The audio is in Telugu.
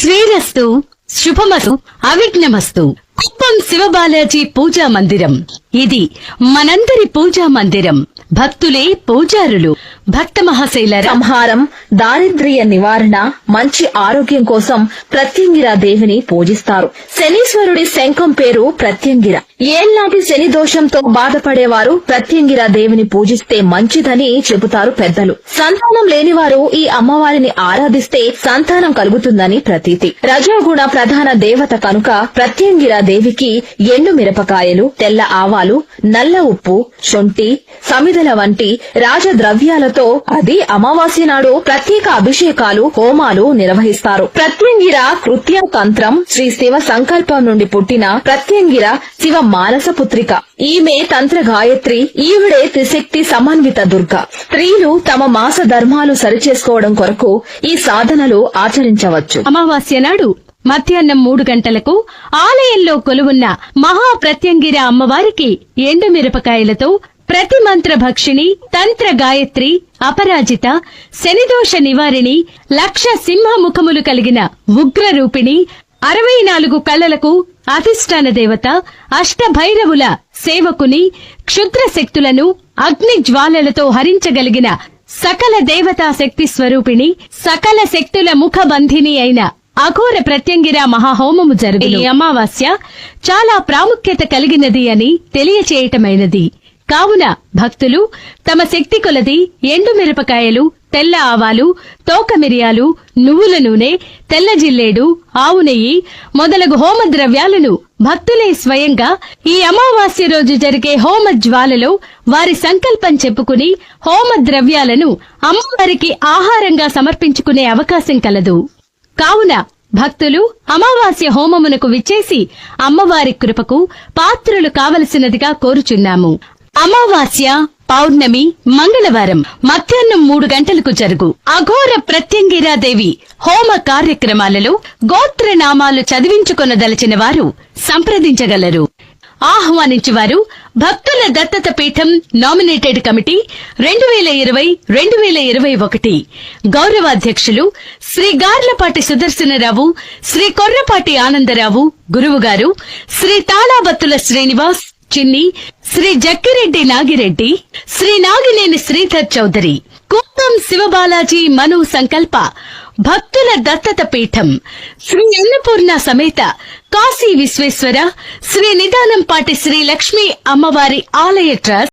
శ్రీరస్తు, శుభమస్తు, అవిఘ్నమస్తు. కుప్పం శివబాలాజీ పూజా మందిరం. ఇది మనందరి పూజా మందిరం. భక్తులే పూజారులు. భక్త మహాశైల సంహారం, దారిద్ర్య నివారణ, మంచి ఆరోగ్యం కోసం ప్రత్యంగిర దేవిని పూజిస్తారు. శనీశ్వరుడి శంఖం పేరు ప్రత్యంగిర. ఏళ్నాటి శని దోషంతో బాధపడేవారు ప్రత్యంగిర దేవిని పూజిస్తే మంచిదని చెబుతారు పెద్దలు. సంతానం లేనివారు ఈ అమ్మవారిని ఆరాధిస్తే సంతానం కలుగుతుందని ప్రతీతి. రజోగుణ ప్రధాన దేవత కనుక ప్రత్యంగిర దేవికి ఎండు మిరపకాయలు, తెల్ల ఆవాలు, నల్ల ఉప్పు, శొంఠి, సమిదల వంటి రాజద్రవ్యాలతో అది అమావాస్య నాడు ప్రత్యేక అభిషేకాలు, హోమాలు నిర్వహిస్తారు. ప్రత్యంగిర కృత్య తంత్రం శ్రీ శివ సంకల్పం నుండి పుట్టిన ప్రత్యంగిర శివ మానస పుత్రిక. ఈమె తంత్ర గాయత్రి. ఈవిడే త్రిశక్తి సమన్విత దుర్గ. స్త్రీలు తమ మాస ధర్మాలు సరిచేసుకోవడం కొరకు ఈ సాధనలు ఆచరించవచ్చు. అమావాస్య నాడు మధ్యాహ్నం 3 గంటలకు ఆలయంలో కొలువున్న మహాప్రత్యంగిర అమ్మవారికి ఎండు మిరపకాయలతో ప్రతి మంత్ర భక్షిణి, తంత్ర గాయత్రి, అపరాజిత, శనిదోష నివారిణి, లక్ష సింహముఖములు కలిగిన ఉగ్ర రూపిణి, 64 కళ్లకు అధిష్టాన దేవత, అష్టభైరవుల సేవకుని, క్షుద్ర శక్తులను అగ్ని జ్వాలలతో హరించగలిగిన సకల దేవతా శక్తి స్వరూపిణి, సకల శక్తుల ముఖబంధిని అయిన అఘోర ప్రత్యంగిర మహాహోమము జరుగును. ఈ అమావాస్య చాలా ప్రాముఖ్యత కలిగినది అని తెలియచేయటమైనది. కావున భక్తులు తమ శక్తి కొలది ఎండు మిరపకాయలు, తెల్ల ఆవాలు, తోక మిరియాలు, నువ్వుల నూనె, తెల్ల జిల్లేడు, ఆవు నెయ్యి మొదలగు హోమ ద్రవ్యాలను భక్తులే స్వయంగా ఈ అమావాస్య రోజు జరిగే హోమ జ్వాలలో వారి సంకల్పం చెప్పుకుని హోమ ద్రవ్యాలను అమ్మవారికి ఆహారంగా సమర్పించుకునే అవకాశం కలదు. కావున భక్తులు అమావాస్య హోమమునకు విచ్చేసి అమ్మవారి కృపకు పాత్రులు కావలసినదిగా కోరుచున్నాము. అమావాస్య, పౌర్ణమి, మంగళవారం మధ్యాహ్నం 3 గంటలకు జరుగు అఘోర ప్రత్యంగిరాదేవి హోమ కార్యక్రమాలలో గోత్రనామాలు చదివించుకొనదలచిన వారు సంప్రదించగలరు. ఆహ్వానించువారు భక్తుల దత్తత పీఠం నామినేటెడ్ కమిటీ 2020-2021 గౌరవాధ్యక్షులు శ్రీ గార్లపాటి సుదర్శనరావు, శ్రీ కొర్రపాటి ఆనందరావు గురువుగారు, శ్రీ తాళాబత్తుల శ్రీనివాస్ చిన్ని, శ్రీ జక్కిరెడ్డి నాగిరెడ్డి, శ్రీ నాగినేని శ్రీధర్ చౌదరి. కుప్పం శివబాలాజీ మను సంకల్ప భక్తుల దత్తత పీఠం శ్రీ అన్నపూర్ణ సమేత కాశీ విశ్వేశ్వర శ్రీ నిదానంపాటి శ్రీ లక్ష్మీ అమ్మవారి ఆలయ ట్రస్ట్